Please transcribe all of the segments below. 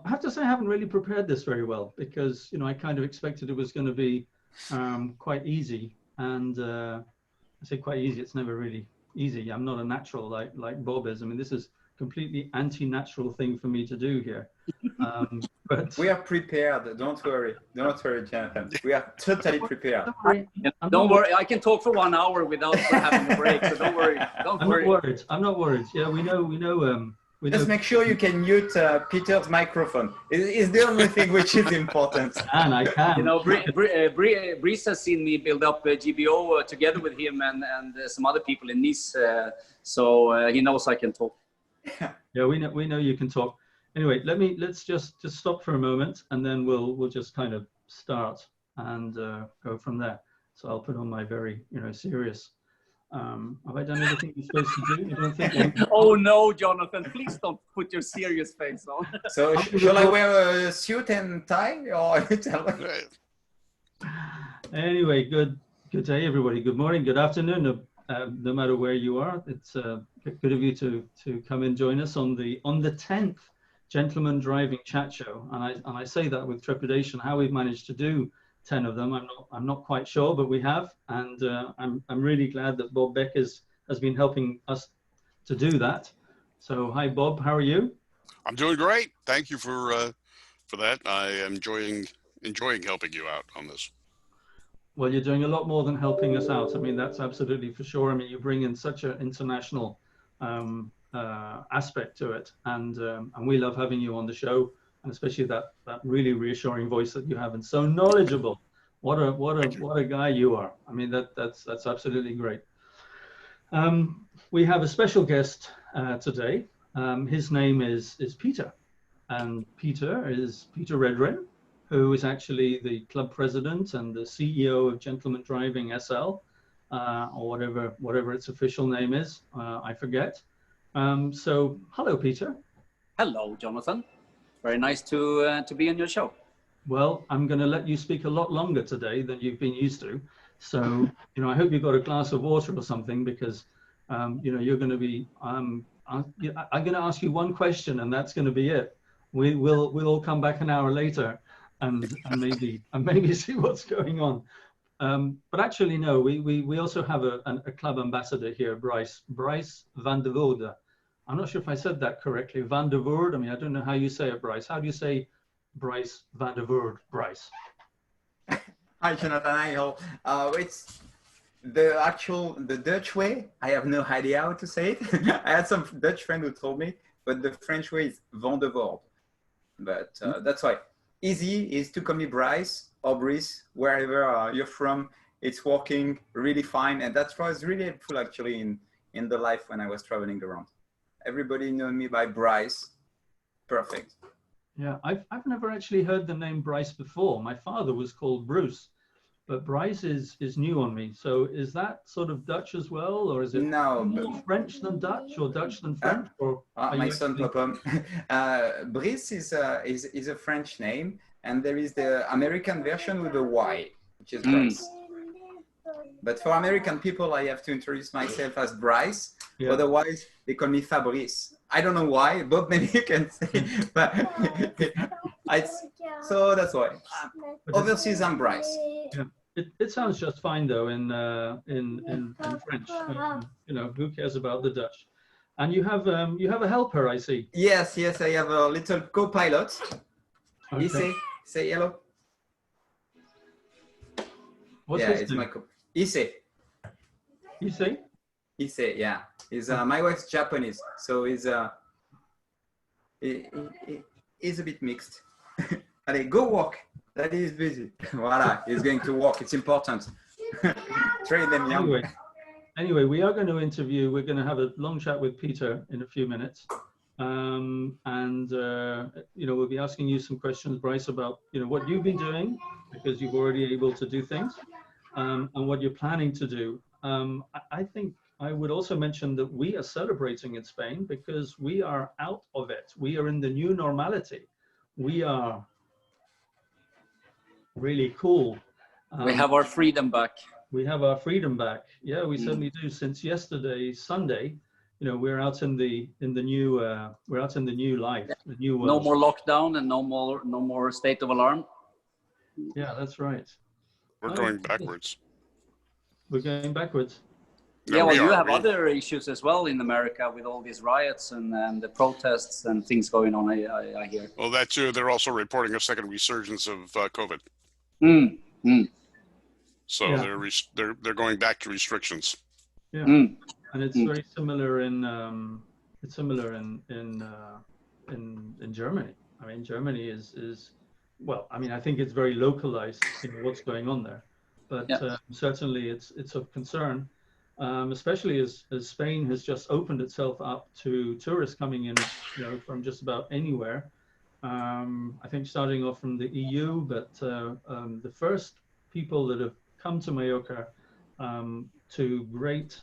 I have to say I haven't really prepared this very well because, you know, I kind of expected it was going to be quite easy. And I say quite easy, it's never really easy. I'm not a natural like Bob is. I mean, this is completely anti-natural thing for me to do here. But we are prepared. Don't worry, Jonathan. We are totally prepared. Don't worry. I can talk for 1 hour without having a break. So don't worry. I'm not worried. I'm not worried. Yeah, we know. Just make sure you can mute Peter's microphone. It's the only thing which is important. I can. You know, Brice has seen me build up GBO together with him and some other people in Nice, so he knows I can talk. Yeah, we know you can talk. Anyway, let's just stop for a moment, and then we'll just kind of start and go from there. So I'll put on my very serious. Have I done everything you're supposed to do? You don't think? Oh no, Jonathan! Please don't put your serious face on. So shall I wear a suit and tie, or you tell me? Anyway, good day, everybody. Good morning, good afternoon. No matter where you are, it's good of you to come and join us on the 10th Gentleman Driving Chat Show. And I say that with trepidation. How we've managed to do 10 of them, I'm not quite sure, but we have, and I'm really glad that Bob Beck has been helping us to do that. So hi Bob, how are you? I'm doing great. Thank you for that. I am enjoying helping you out on this. Well, you're doing a lot more than helping us out. I mean, that's absolutely for sure. I mean, you bring in such an international aspect to it, and we love having you on the show. And especially that really reassuring voice that you have, and so knowledgeable. What a guy you are. I mean, that's absolutely great. We have a special guest today. His name is Peter, and Peter is Peter Redrin, who is actually the club president and the CEO of Gentleman Driving SL, or whatever its official name is. I forget. So hello, Peter. Hello, Jonathan. Very nice to be on your show. Well, I'm going to let you speak a lot longer today than you've been used to. So, I hope you've got a glass of water or something, because, you're going to be, I'm going to ask you one question, and that's going to be it. We'll all come back an hour later and maybe see what's going on. But actually, no, we also have a club ambassador here, Brice Vandevoorde. I'm not sure if I said that correctly. Vandevoorde. I mean, I don't know how you say it, Brice. How do you say Brice Vandevoorde, Brice? Hi, Jonathan. It's the Dutch way. I have no idea how to say it. I had some Dutch friend who told me, but the French way is Vandevoorde. But that's why. Easy is to call me Brice or Brice, wherever you're from. It's working really fine. And that was really helpful, actually, in the life when I was traveling around. Everybody knows me by Brice. Perfect. Yeah, I've never actually heard the name Brice before. My father was called Bruce, but Brice is new on me. So is that sort of Dutch as well, or is it more French than Dutch, or Dutch than French? My son, Papa. Brice is a French name, and there is the American version with a Y, which is Brice. But for American people, I have to introduce myself as Brice. Yeah. Otherwise, they call me Fabrice. I don't know why, but maybe you can say. But so that's why. Overseas, I'm Brice. Yeah. It sounds just fine though in French. Who cares about the Dutch? And you have a helper, I see. Yes, I have a little co-pilot. Okay. Say hello. What's his name? My Issei. Issei, yeah. My wife's Japanese, so he's a bit mixed. Allez, go walk. Daddy is busy. Voila, he's going to walk. It's important. Train them young. Anyway, we're going to have a long chat with Peter in a few minutes. We'll be asking you some questions, Brice, about, what you've been doing, because you've already able to do things. And what you're planning to do. I think I would also mention that we are celebrating in Spain because we are out of it. We are in the new normality. We are really cool. We have our freedom back. We have our freedom back. Yeah, we certainly do. Since yesterday, Sunday, you know, we're out in the new life, the new world. No more lockdown and no more state of alarm. Yeah, that's right. We're going backwards. We're going backwards. No, yeah, well, you have we- other issues as well in America with all these riots and the protests and things going on. I hear. Well, that too. They're also reporting a second resurgence of COVID. So Yeah. they're going back to restrictions. Yeah, and it's very similar in Germany. I mean, Germany is well. I mean, I think it's very localized in what's going on there, but certainly it's of concern, especially as Spain has just opened itself up to tourists coming in, you know, from just about anywhere. I think starting off from the EU, but the first people that have come to Mallorca to great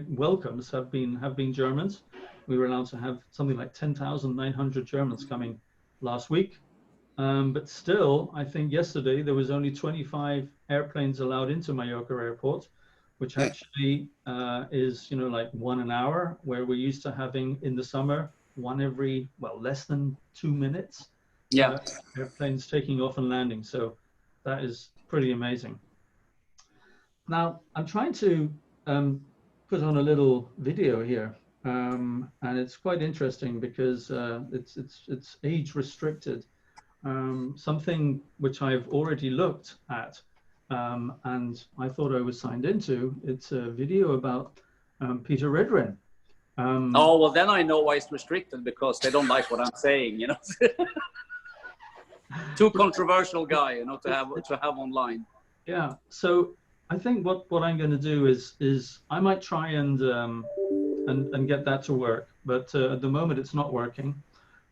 welcomes have been Germans. We were allowed to have something like 10,900 Germans coming last week, but still, I think yesterday there was only 25 airplanes allowed into Mallorca airport, which actually is, you know, like one an hour, where we're used to having in the summer one every, well, less than 2 minutes. Yeah. Airplanes taking off and landing. So that is pretty amazing. Now, I'm trying to put on a little video here, and it's quite interesting because it's age restricted. Something which I've already looked at, and I thought I was signed into. It's a video about Peter Redrin. Oh, well, then I know why it's restricted, because they don't like what I'm saying, you know. Too controversial guy, you know, to have online. Yeah. So I think what I'm going to do is I might try and get that to work, but at the moment it's not working.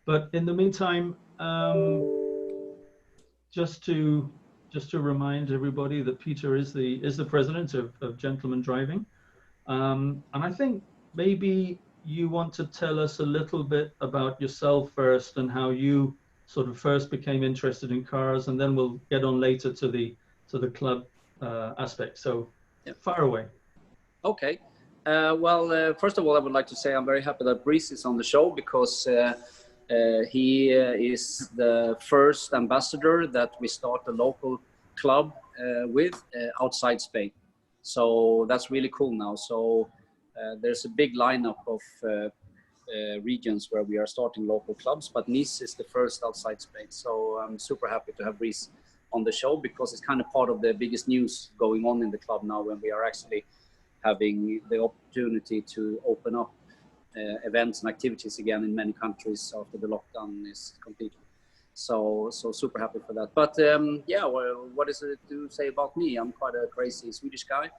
But in the meantime, just to remind everybody that Peter is the president of Gentlemen Driving, and I think maybe you want to tell us a little bit about yourself first and how you sort of first became interested in cars, and then we'll get on later to the club aspect. So far away. Okay. Well, first of all, I would like to say I'm very happy that Brice is on the show, because he is the first ambassador that we start a local club with outside Spain. So that's really cool now. So there's a big lineup of regions where we are starting local clubs, but Nice is the first outside Spain. So I'm super happy to have Brice on the show, because it's kind of part of the biggest news going on in the club now, when we are actually having the opportunity to open up events and activities again in many countries after the lockdown is completed. So super happy for that. But yeah, well, what is it to say about me? I'm quite a crazy Swedish guy.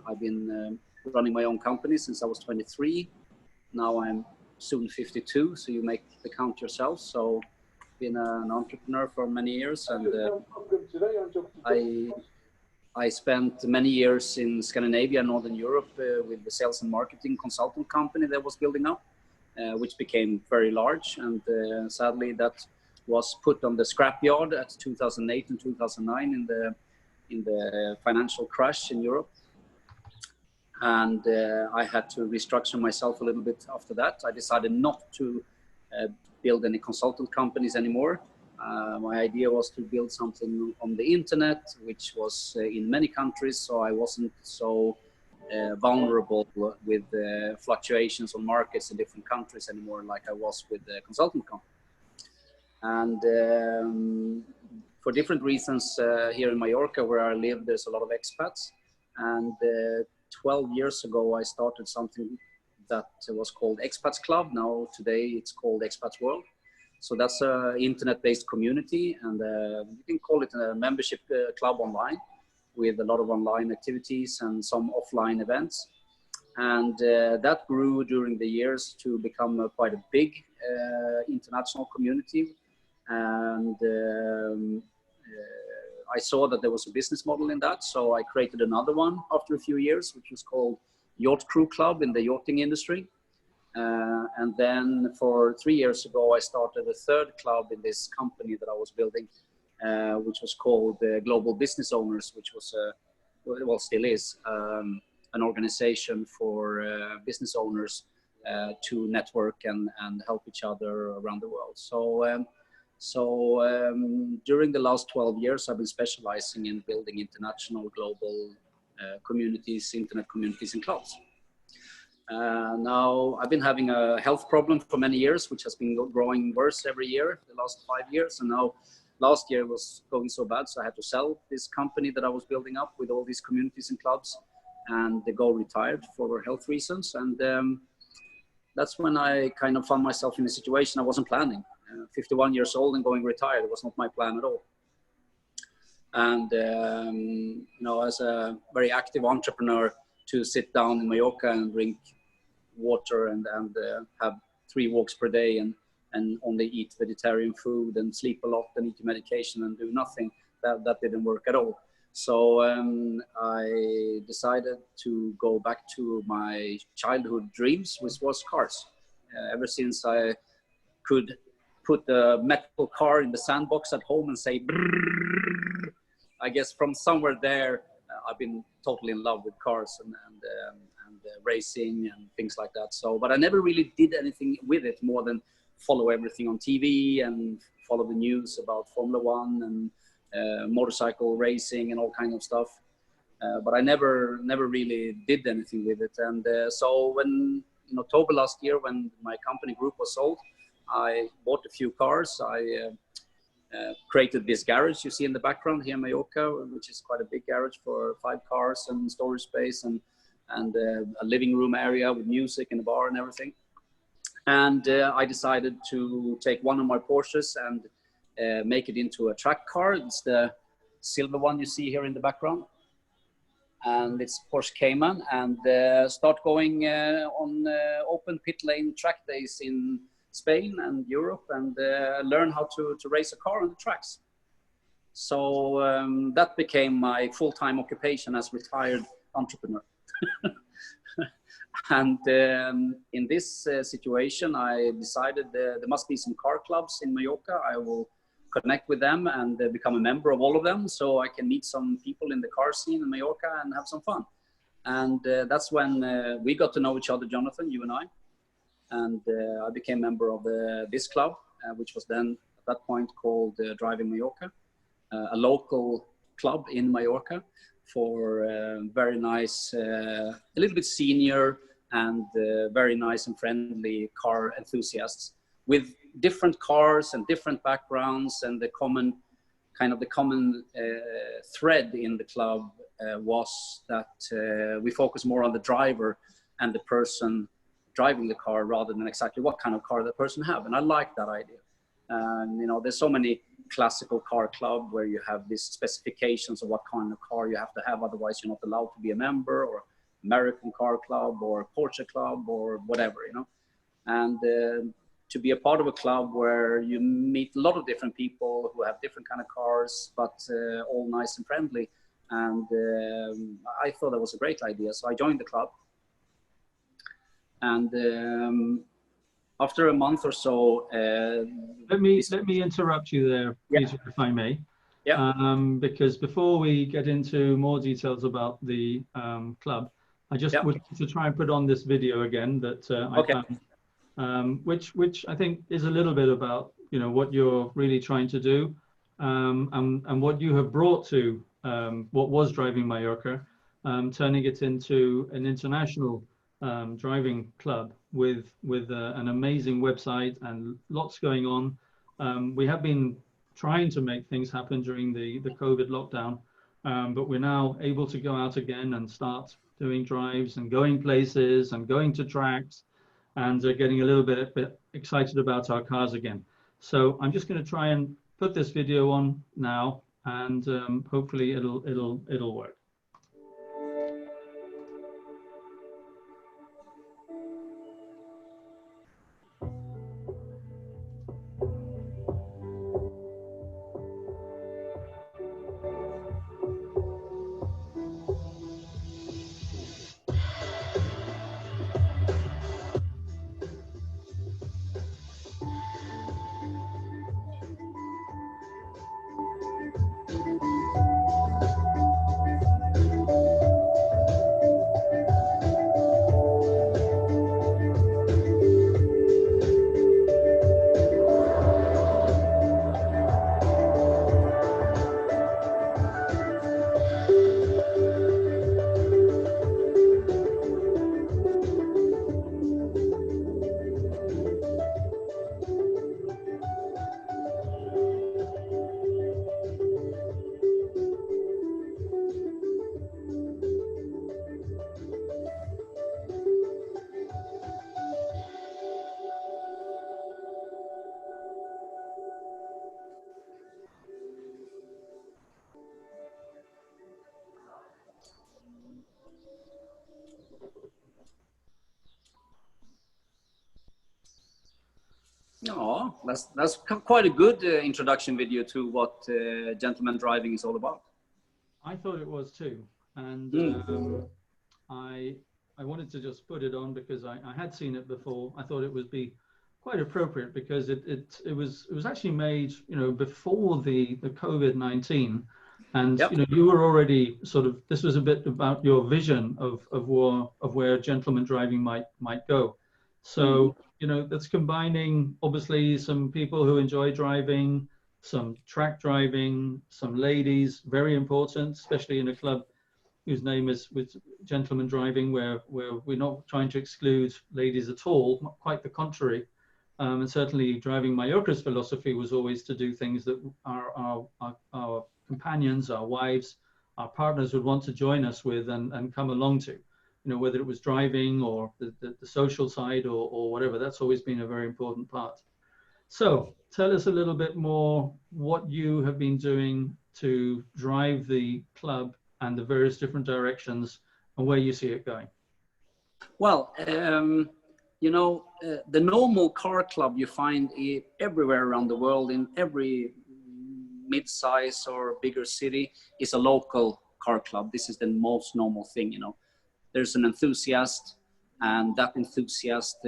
I've been running my own company since I was 23. Now I'm soon 52, so you make the count yourself. So been an entrepreneur for many years, and I spent many years in Scandinavia and Northern Europe with the sales and marketing consultant company that was building up, which became very large. And sadly, that was put on the scrapyard at 2008 and 2009 in the financial crash in Europe. And I had to restructure myself a little bit after that. I decided not to build any consultant companies anymore. My idea was to build something on the internet, which was in many countries, so I wasn't so vulnerable with fluctuations on markets in different countries anymore, like I was with the consultant company. And for different reasons, here in Mallorca, where I live, there's a lot of expats. And 12 years ago, I started something that was called Expats Club. Now, today, it's called Expats World. So that's an internet-based community, and you can call it a membership club online with a lot of online activities and some offline events. And that grew during the years to become quite a big international community. And I saw that there was a business model in that, so I created another one after a few years, which was called Yacht Crew Club in the yachting industry. And then for 3 years ago, I started a third club in this company that I was building, which was called Global Business Owners, which was, well, still is, an organization for business owners to network and help each other around the world. So during the last 12 years, I've been specializing in building international, global communities, internet communities and clubs. Now, I've been having a health problem for many years, which has been growing worse every year, the last 5 years. And now last year was going so bad, so I had to sell this company that I was building up with all these communities and clubs, and they go retired for health reasons. And that's when I kind of found myself in a situation I wasn't planning. 51 years old and going retired was not my plan at all. And, you know, as a very active entrepreneur, to sit down in Mallorca and drink water and have 3 walks per day and only eat vegetarian food and sleep a lot and eat medication and do nothing, that didn't work at all. So I decided to go back to my childhood dreams, which was cars. Ever since I could put a metal car in the sandbox at home and say, brrr, I guess from somewhere there, I've been totally in love with cars and racing and things like that. So, but I never really did anything with it more than follow everything on TV and follow the news about Formula One and motorcycle racing and all kinds of stuff. But I never really did anything with it. And so when in October last year, when my company group was sold, I bought a few cars. I created this garage you see in the background here in Mallorca, which is quite a big garage for 5 cars and storage space and a living room area with music and a bar and everything. And I decided to take one of my Porsches and make it into a track car. It's the silver one you see here in the background. And it's Porsche Cayman, and start going on open pit lane track days in Spain and Europe and learn how to race a car on the tracks. So that became my full-time occupation as retired entrepreneur. And in this situation, I decided there must be some car clubs in Mallorca. I will connect with them and become a member of all of them so I can meet some people in the car scene in Mallorca and have some fun. And that's when we got to know each other, Jonathan, you and I. And I became a member of this club, which was then at that point called Driving Mallorca, a local club in Mallorca for very nice, a little bit senior and very nice and friendly car enthusiasts with different cars and different backgrounds. And the common thread in the club was that we focus more on the driver and the person driving the car rather than exactly what kind of car the person have. And I like that idea. And you know, there's so many classical car club where you have these specifications of what kind of car you have to have, otherwise you're not allowed to be a member, or American car club or Porsche club or whatever, you know. And to be a part of a club where you meet a lot of different people who have different kind of cars, but all nice and friendly. And I thought that was a great idea. So I joined the club. And after a month or so, let me interrupt you there, Peter, if I may. Yeah. Because before we get into more details about the club, I just would to try and put on this video again that I found, which I think is a little bit about, you know, what you're really trying to do, and what you have brought to what was Driving Mallorca, turning it into an international driving club with an amazing website and lots going on. We have been trying to make things happen during the COVID lockdown, but we're now able to go out again and start doing drives and going places and going to tracks and getting a little bit excited about our cars again. So I'm just going to try and put this video on now, and hopefully it'll work. that's quite a good introduction video to what gentleman driving is all about. I thought it was too, and I wanted to just put it on because I had seen it before. I thought it would be quite appropriate because it was actually made, you know, before the COVID-19, and Yep. you know, you were already sort of, this was a bit about your vision of where gentleman driving might go. So you know, that's combining obviously some people who enjoy driving, some track driving, some ladies, very important, especially in a club whose name is with gentleman driving, where we're not trying to exclude ladies at all, quite the contrary. And certainly driving Mallorca's philosophy was always to do things that our companions, our wives, our partners would want to join us with and come along to, you know, whether it was driving or the social side or whatever. That's always been a very important part. So tell us a little bit more what you have been doing to drive the club and the various different directions and where you see it going. Well, you know, the normal car club you find everywhere around the world, in every mid-size or bigger city, is a local car club. This is the most normal thing, you know. There's an enthusiast, and that enthusiast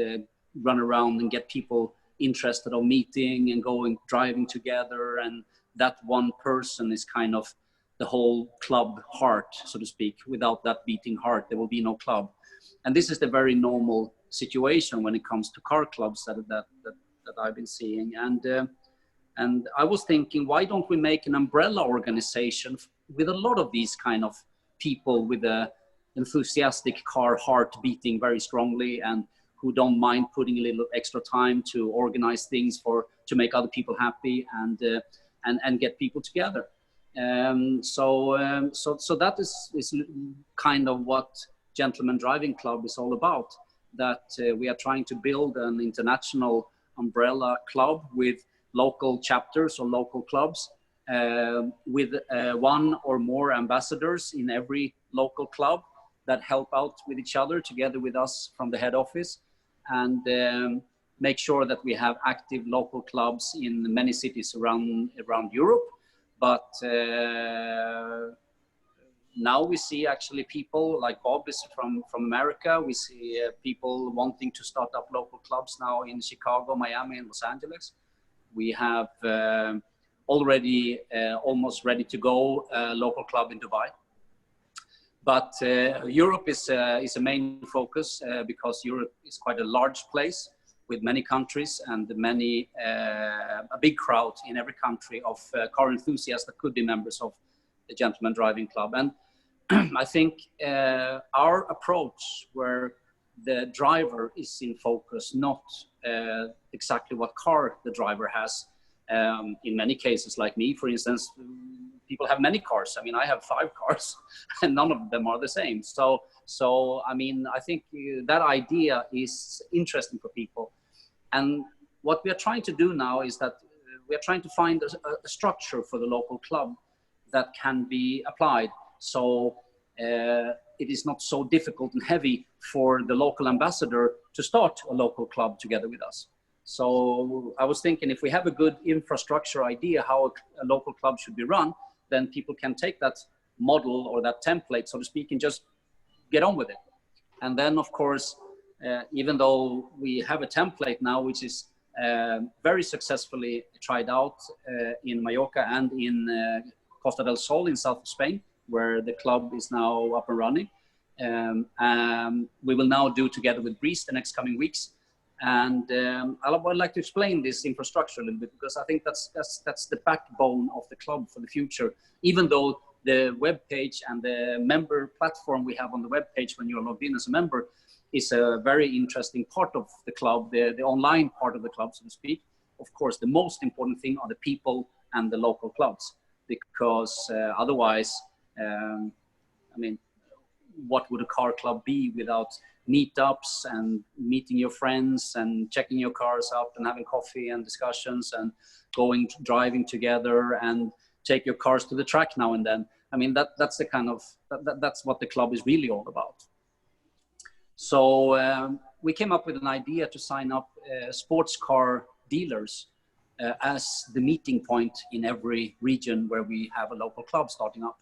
run around and get people interested of meeting and going driving together, and that one person is kind of the whole club heart, so to speak. Without that beating heart, there will be no club. And this is the very normal situation when it comes to car clubs that I've been seeing. And I was thinking, why don't we make an umbrella organization with a lot of these kind of people with a enthusiastic car heart beating very strongly, and who don't mind putting a little extra time to organize things to make other people happy and get people together. So that is kind of what Gentleman Driving Club is all about. That we are trying to build an international umbrella club with local chapters or local clubs, with one or more ambassadors in every local club that help out with each other together with us from the head office, and make sure that we have active local clubs in many cities around Europe. But now we see actually people like Bob is from America. We see people wanting to start up local clubs now in Chicago, Miami, and Los Angeles. We have already almost ready to go a local club in Dubai. But Europe is a main focus because Europe is quite a large place with many countries and a big crowd in every country of car enthusiasts that could be members of the Gentleman Driving Club. And I think our approach, where the driver is in focus, not exactly what car the driver has. In many cases, like me, for instance, people have many cars. I mean, I have 5 cars and none of them are the same. So I mean, I think that idea is interesting for people. And what we are trying to do now is that we are trying to find a structure for the local club that can be applied. So it is not so difficult and heavy for the local ambassador to start a local club together with us. So I was thinking, if we have a good infrastructure idea how a local club should be run, then people can take that model or that template, so to speak, and just get on with it. And then, of course, even though we have a template now, which is very successfully tried out in Mallorca and in Costa del Sol in south of Spain, where the club is now up and running. We will now do together with Brice the next coming weeks. And I would like to explain this infrastructure a little bit, because I think that's the backbone of the club for the future. Even though the web page and the member platform we have on the web page when you're logged in as a member is a very interesting part of the club, the online part of the club, so to speak. Of course, the most important thing are the people and the local clubs, because otherwise, I mean, what would a car club be without meetups and meeting your friends and checking your cars out and having coffee and discussions and going driving together and take your cars to the track now and then? I mean, that's the kind of that's what the club is really all about. So we came up with an idea to sign up sports car dealers as the meeting point in every region where we have a local club starting up,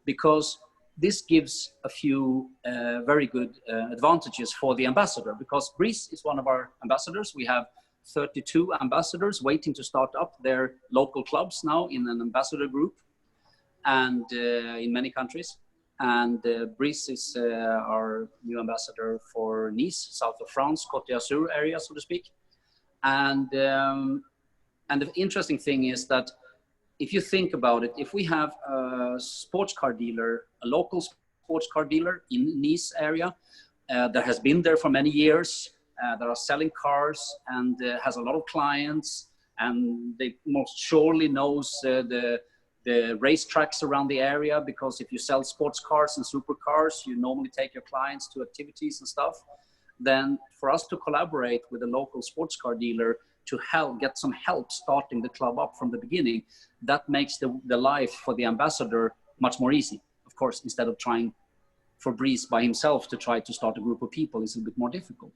because this gives a few very good advantages for the ambassador, because Brice is one of our ambassadors. We have 32 ambassadors waiting to start up their local clubs now in an ambassador group, and in many countries. And Brice is our new ambassador for Nice, south of France, Cote area, so to speak. And the interesting thing is that if you think about it, if we have a sports car dealer, a local sports car dealer in Nice area that has been there for many years, that are selling cars and has a lot of clients, and they most surely knows the racetracks around the area, because if you sell sports cars and supercars, you normally take your clients to activities and stuff. Then for us to collaborate with a local sports car dealer to get some help starting the club up from the beginning, that makes the life for the ambassador much more easy. Of course, instead of trying for Brice by himself to try to start a group of people, it's a bit more difficult.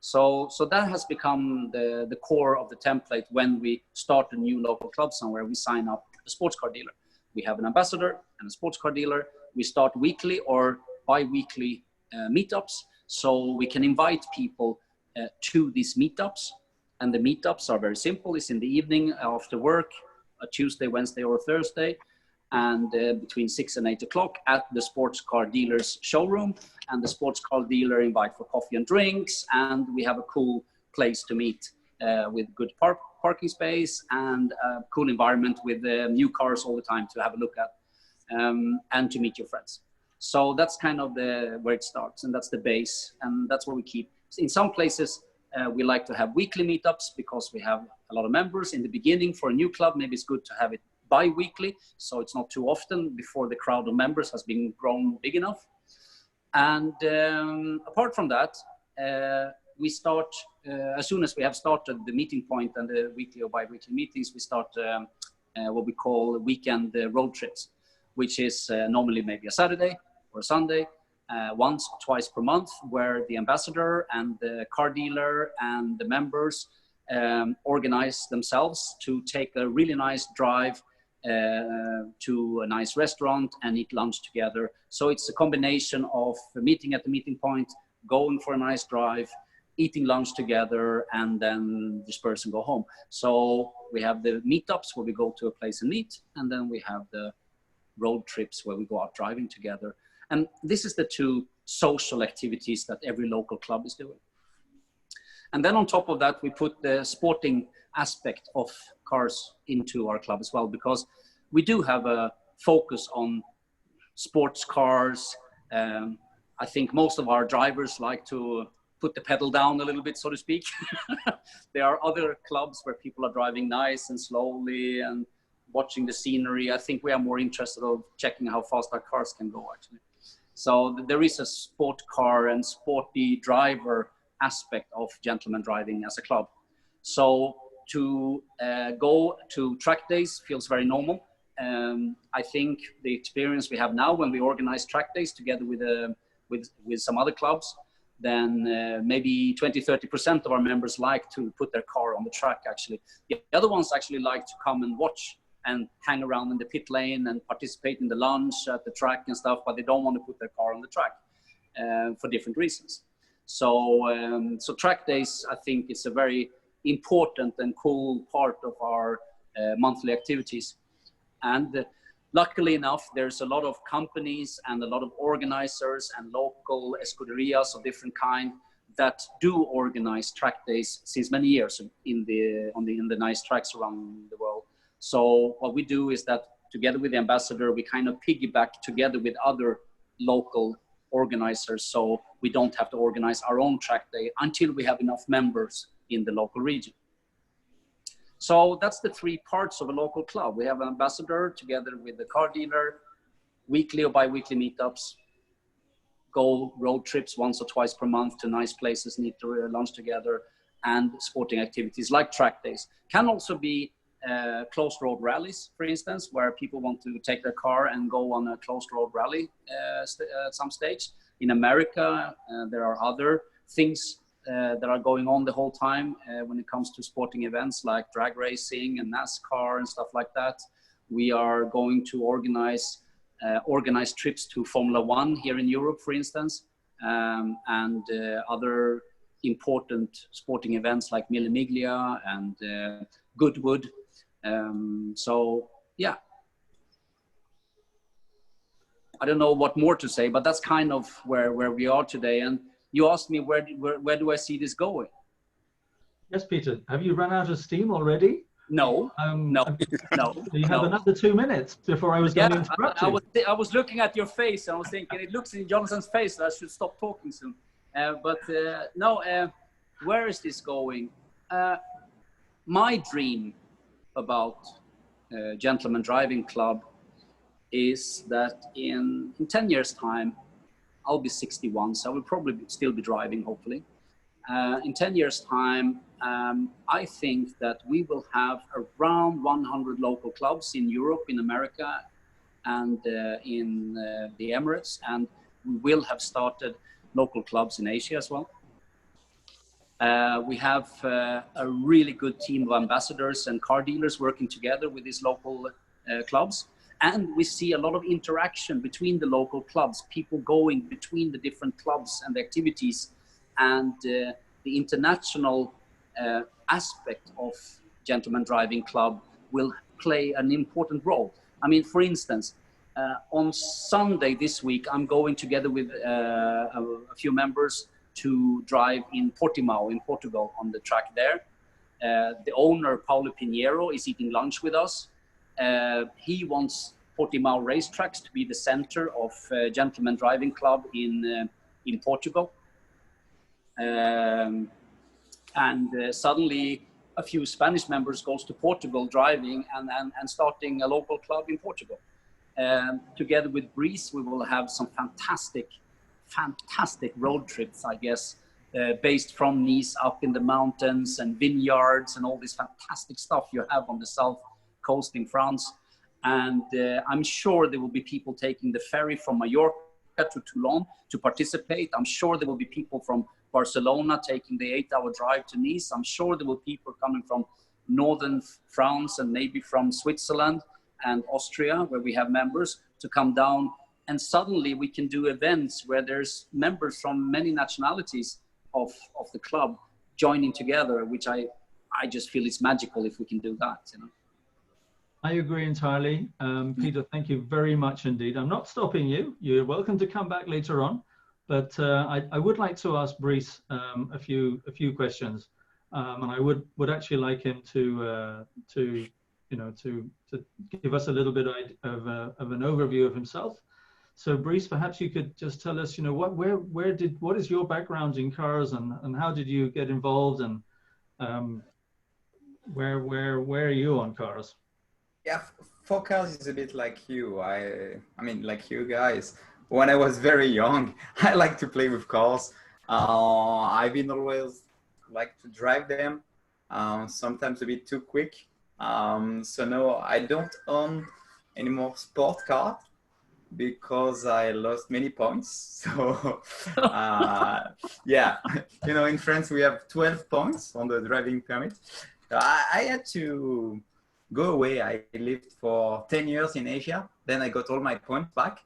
So that has become the core of the template. When we start a new local club somewhere, we sign up a sports car dealer. We have an ambassador and a sports car dealer. We start weekly or bi-weekly meetups, so we can invite people to these meetups. And the meetups are very simple. It's in the evening after work, a Tuesday, Wednesday, or Thursday, and between 6 and 8 o'clock at the sports car dealer's showroom. And the sports car dealer invite for coffee and drinks, and we have a cool place to meet with good parking space and a cool environment with new cars all the time to have a look at, and to meet your friends. So that's kind of where it starts, and that's the base, and that's what we keep. In some places, we like to have weekly meetups because we have a lot of members. In the beginning, for a new club, maybe it's good to have it bi-weekly, so it's not too often before the crowd of members has been grown big enough. And apart from that, we start, as soon as we have started the meeting point and the weekly or bi-weekly meetings, we start what we call weekend road trips, which is normally maybe a Saturday or a Sunday, once or twice per month, where the ambassador and the car dealer and the members organize themselves to take a really nice drive to a nice restaurant and eat lunch together. So it's a combination of meeting at the meeting point, going for a nice drive, eating lunch together, and then disperse and go home. So we have the meetups where we go to a place and meet, and then we have the road trips where we go out driving together. And this is the two social activities that every local club is doing. And then on top of that, we put the sporting aspect of cars into our club as well, because we do have a focus on sports cars. I think most of our drivers like to put the pedal down a little bit, so to speak. There are other clubs where people are driving nice and slowly and watching the scenery. I think we are more interested in checking how fast our cars can go, actually. So there is a sport car and sporty driver aspect of gentleman driving as a club. So to go to track days feels very normal. I think the experience we have now when we organize track days together with some other clubs, then maybe 20-30% of our members like to put their car on the track, actually. The other ones actually like to come and watch and hang around in the pit lane and participate in the lunch at the track and stuff, but they don't want to put their car on the track for different reasons. So track days, I think, is a very important and cool part of our monthly activities. And luckily enough, there's a lot of companies and a lot of organizers and local escuderias of different kind that do organize track days since many years in the nice tracks around the world. So what we do is that together with the ambassador, we kind of piggyback together with other local organizers, so we don't have to organize our own track day until we have enough members in the local region. So that's the three parts of a local club. We have an ambassador together with the car dealer, weekly or bi-weekly meetups, go road trips once or twice per month to nice places, and eat lunch together, and sporting activities like track days. Can also be closed road rallies, for instance, where people want to take their car and go on a closed road rally at some stage. In America, there are other things that are going on the whole time when it comes to sporting events like drag racing and NASCAR and stuff like that. We are going to organize trips to Formula One here in Europe, for instance, and other important sporting events like Mille Miglia and Goodwood. So yeah, I don't know what more to say, but that's kind of where we are today. And you asked me where do I see this going? Yes, Peter. Have you run out of steam already? No, no. You have another 2 minutes before I was going to interrupt you. I was looking at your face and I was thinking, it looks in Jonathan's face that I should stop talking soon. Where is this going? My dream about Gentleman Driving Club is that in 10 years' time, I'll be 61, so I will probably still be driving, hopefully. In 10 years' time, I think that we will have around 100 local clubs in Europe, in America, and in the Emirates, and we will have started local clubs in Asia as well. We have a really good team of ambassadors and car dealers working together with these local clubs. And we see a lot of interaction between the local clubs, people going between the different clubs and the activities, and the international aspect of Gentleman Driving Club will play an important role. I mean, for instance, on Sunday this week, I'm going together with a few members to drive in Portimao in Portugal on the track there. The owner, Paulo Pinheiro, is eating lunch with us. He wants Portimao racetracks to be the center of Gentleman Driving Club in Portugal. Suddenly a few Spanish members goes to Portugal driving and starting a local club in Portugal. Together with Brice, we will have some fantastic road trips, I guess, based from Nice up in the mountains and vineyards and all this fantastic stuff you have on the south coast in France. And I'm sure there will be people taking the ferry from Mallorca to Toulon to participate. I'm sure there will be people from Barcelona taking the 8-hour drive to Nice. I'm sure there will be people coming from northern France and maybe from Switzerland and Austria, where we have members, to come down. And suddenly we can do events where there's members from many nationalities of the club joining together, which I just feel is magical if we can do that, you know. I agree entirely. Peter, thank you very much indeed. I'm not stopping you. You're welcome to come back later on, but I would like to ask Brice a few questions, and I would actually like him to give us a little bit of an overview of himself. So Brice, perhaps you could just tell us, what is your background in cars, and how did you get involved, and where are you on cars? Yeah, for cars is a bit like you. I mean, like you guys. When I was very young, I like to play with cars. I've been always like to drive them, sometimes a bit too quick. So no, I don't own any more sport car because I lost many points. So yeah, in France we have 12 points on the driving permit. I had to go away. I lived for 10 years in Asia. Then I got all my points back.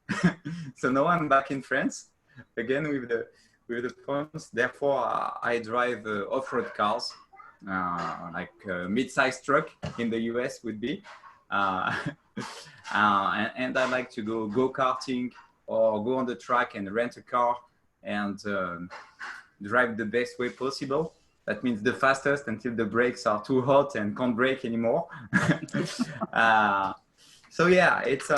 So now I'm back in France again with the points. Therefore, I drive off-road cars, like a mid-sized truck in the US would be. And I like to go-karting or go on the track and rent a car and drive the best way possible. That means the fastest until the brakes are too hot and can't brake anymore. So yeah, it's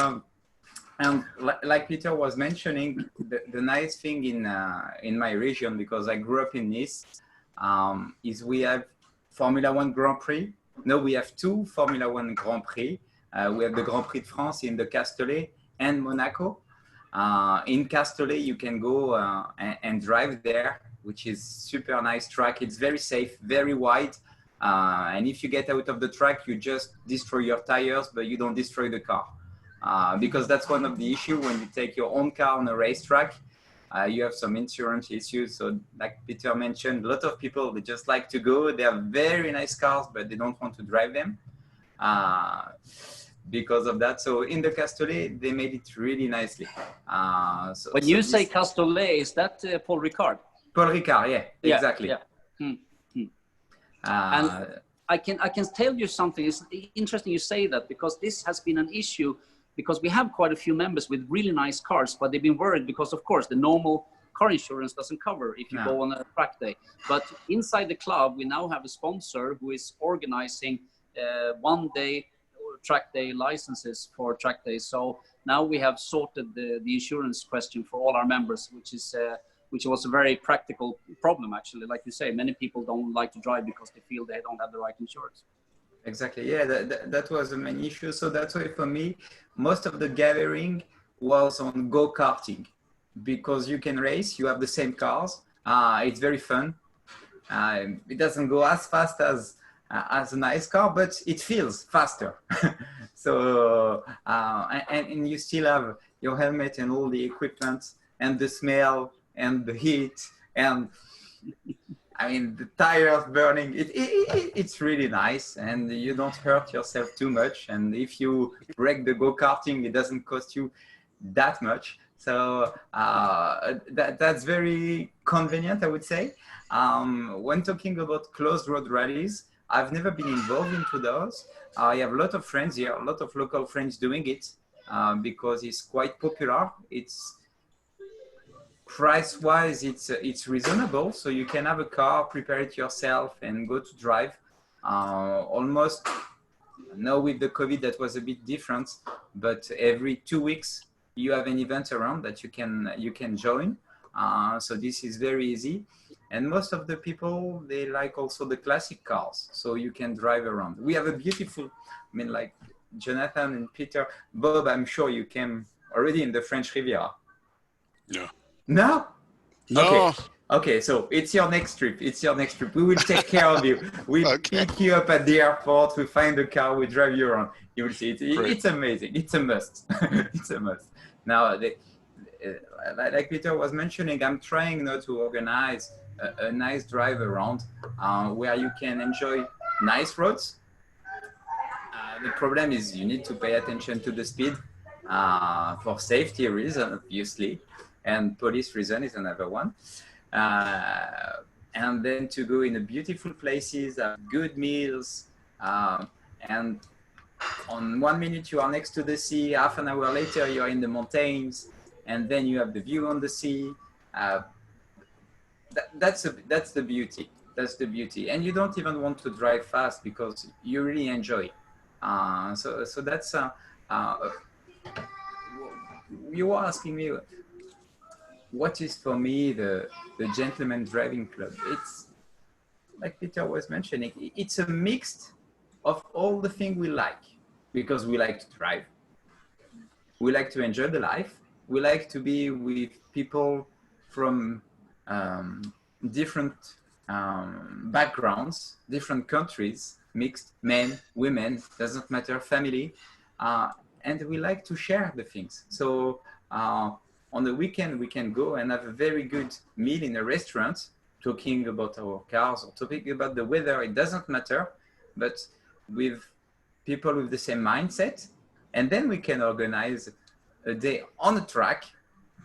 and like Peter was mentioning, the nice thing in my region, because I grew up in Nice, is we have Formula One Grand Prix. No, we have two Formula One Grand Prix. We have the Grand Prix de France in the Castellet and Monaco. In Castellet, you can go and drive there, which is super nice track. It's very safe, very wide. And if you get out of the track, you just destroy your tires, but you don't destroy the car. Because that's one of the issues when you take your own car on a racetrack. you have some insurance issues. So like Peter mentioned, a lot of people, they just like to go. They have very nice cars, but they don't want to drive them because of that. So in the Castellet, they made it really nicely. When you say Castellet, is that Paul Ricard? Paul Ricard, yeah, exactly. Yeah. And I can tell you something. It's interesting you say that, because this has been an issue, because we have quite a few members with really nice cars, but they've been worried because, of course, the normal car insurance doesn't cover if you go on a track day. But inside the club, we now have a sponsor who is organizing 1 day track day licenses for track days. So now we have sorted the insurance question for all our members, which was a very practical problem, actually. Like you say, many people don't like to drive because they feel they don't have the right insurance. Exactly. Yeah, that was the main issue. So that's why for me, most of the gathering was on go-karting, because you can race, you have the same cars. It's very fun. It doesn't go as fast as a nice car, but it feels faster. So, and you still have your helmet and all the equipment and the smell and the heat, and I mean, the tires burning, it's really nice, and you don't hurt yourself too much. And if you wreck the go-karting, it doesn't cost you that much. So that's very convenient, I would say. When talking about closed road rallies, I've never been involved into those. I have a lot of friends here, a lot of local friends doing it because it's quite popular. It's price-wise, it's reasonable, so you can have a car, prepare it yourself, and go to drive. Almost, now with the COVID, that was a bit different, but every 2 weeks you have an event around that you can join. So this is very easy, and most of the people, they like also the classic cars, so you can drive around. We have a beautiful, I mean, like Jonathan and Peter, Bob, I'm sure you came already in the French Riviera. Yeah. No? No. Okay, so it's your next trip. We will take care of you. We'll pick you up at the airport. We find a car. We drive you around. You will see it. It's amazing. It's a must. It's a must. Now, like Peter was mentioning, I'm trying now to organize a nice drive around where you can enjoy nice roads. The problem is you need to pay attention to the speed for safety reasons, obviously. And police reason is another one. And then to go in beautiful places, have good meals, and on 1 minute you are next to the sea, half an hour later you are in the mountains, and then you have the view on the sea. That's the beauty. That's the beauty. And you don't even want to drive fast because you really enjoy. So that's you were asking me, what is for me the gentleman driving club? It's like Peter was mentioning, it's a mix of all the things we like, because we like to drive, we like to enjoy the life, we like to be with people from different backgrounds, different countries, mixed men, women, doesn't matter, family, and we like to share the things. So on the weekend, we can go and have a very good meal in a restaurant, talking about our cars or talking about the weather. It doesn't matter, but with people with the same mindset. And then we can organize a day on a track,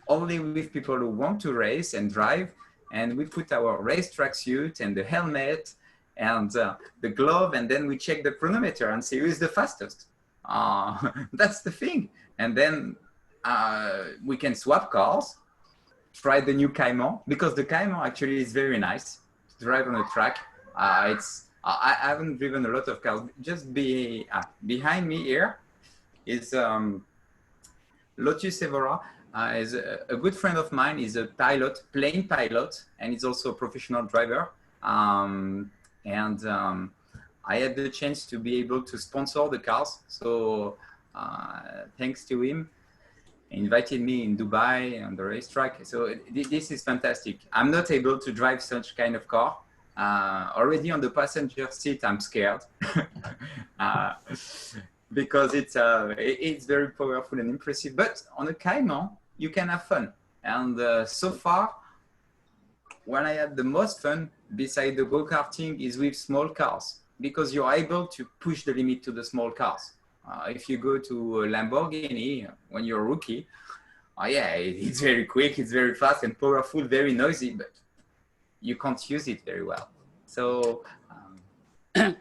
only with people who want to race and drive. And we put our racetrack suit and the helmet and the glove, and then we check the chronometer and see who is the fastest. That's the thing. And then we can swap cars, try the new Cayman, because the Cayman actually is very nice to drive on a track. I haven't driven a lot of cars. Just behind me here is Lotus Evora. Is a good friend of mine. He's a pilot, plane pilot, and he's also a professional driver. I had the chance to be able to sponsor the cars. So thanks to him, he invited me in Dubai on the racetrack. So this is fantastic. I'm not able to drive such kind of car. Already on the passenger seat, I'm scared because it's very powerful and impressive. But on a Cayman, you can have fun. And so far, when I had the most fun beside the go-karting is with small cars, because you're able to push the limit to the small cars. If you go to a Lamborghini when you're a rookie, yeah, it's very quick, it's very fast and powerful, very noisy, but you can't use it very well. So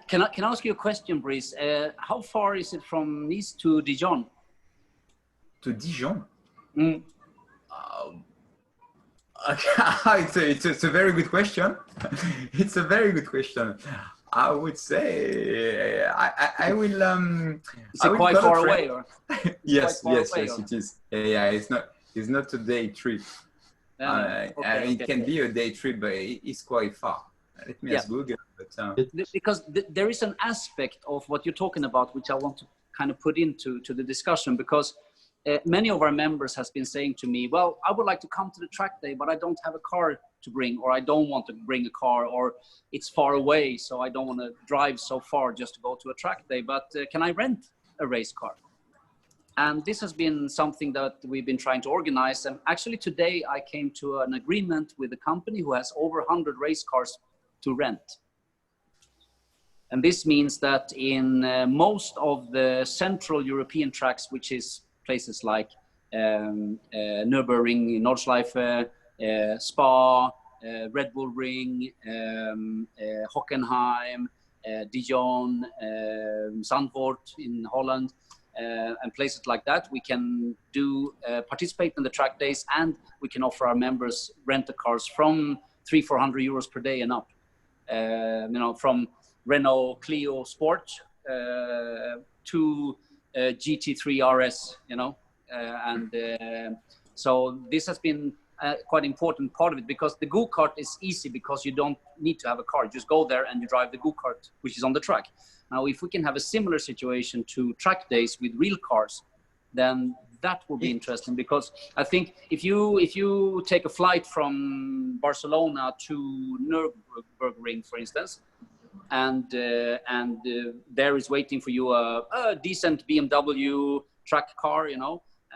can I ask you a question, Brice? How far is it from Nice to Dijon? To Dijon? Mm. It's a very good question. It's a very good question. I would say I will. Is it quite far away? Or? Yes, it is. Yeah, it's not a day trip. It can be a day trip, but it's quite far. Let me ask Google. But, because there is an aspect of what you're talking about which I want to kind of put into the discussion, because many of our members has been saying to me, well, I would like to come to the track day, but I don't have a car to bring, or I don't want to bring a car, or it's far away, so I don't want to drive so far just to go to a track day, but can I rent a race car? And this has been something that we've been trying to organize. And actually today I came to an agreement with a company who has over 100 race cars to rent. And this means that in most of the Central European tracks, which is places like Nürburgring, Nordschleife, Spa, Red Bull Ring, Hockenheim, Dijon, Zandvoort in Holland, and places like that, we can participate in the track days, and we can offer our members rent-a-cars from 300-400 euros per day and up. From Renault Clio Sport to GT3 RS, so this has been quite an important part of it, because the go-kart is easy because you don't need to have a car. You just go there and you drive the go-kart, which is on the track. Now, if we can have a similar situation to track days with real cars, then that will be interesting, because I think if you take a flight from Barcelona to Nürburgring, for instance, and there is waiting for you a decent BMW track car,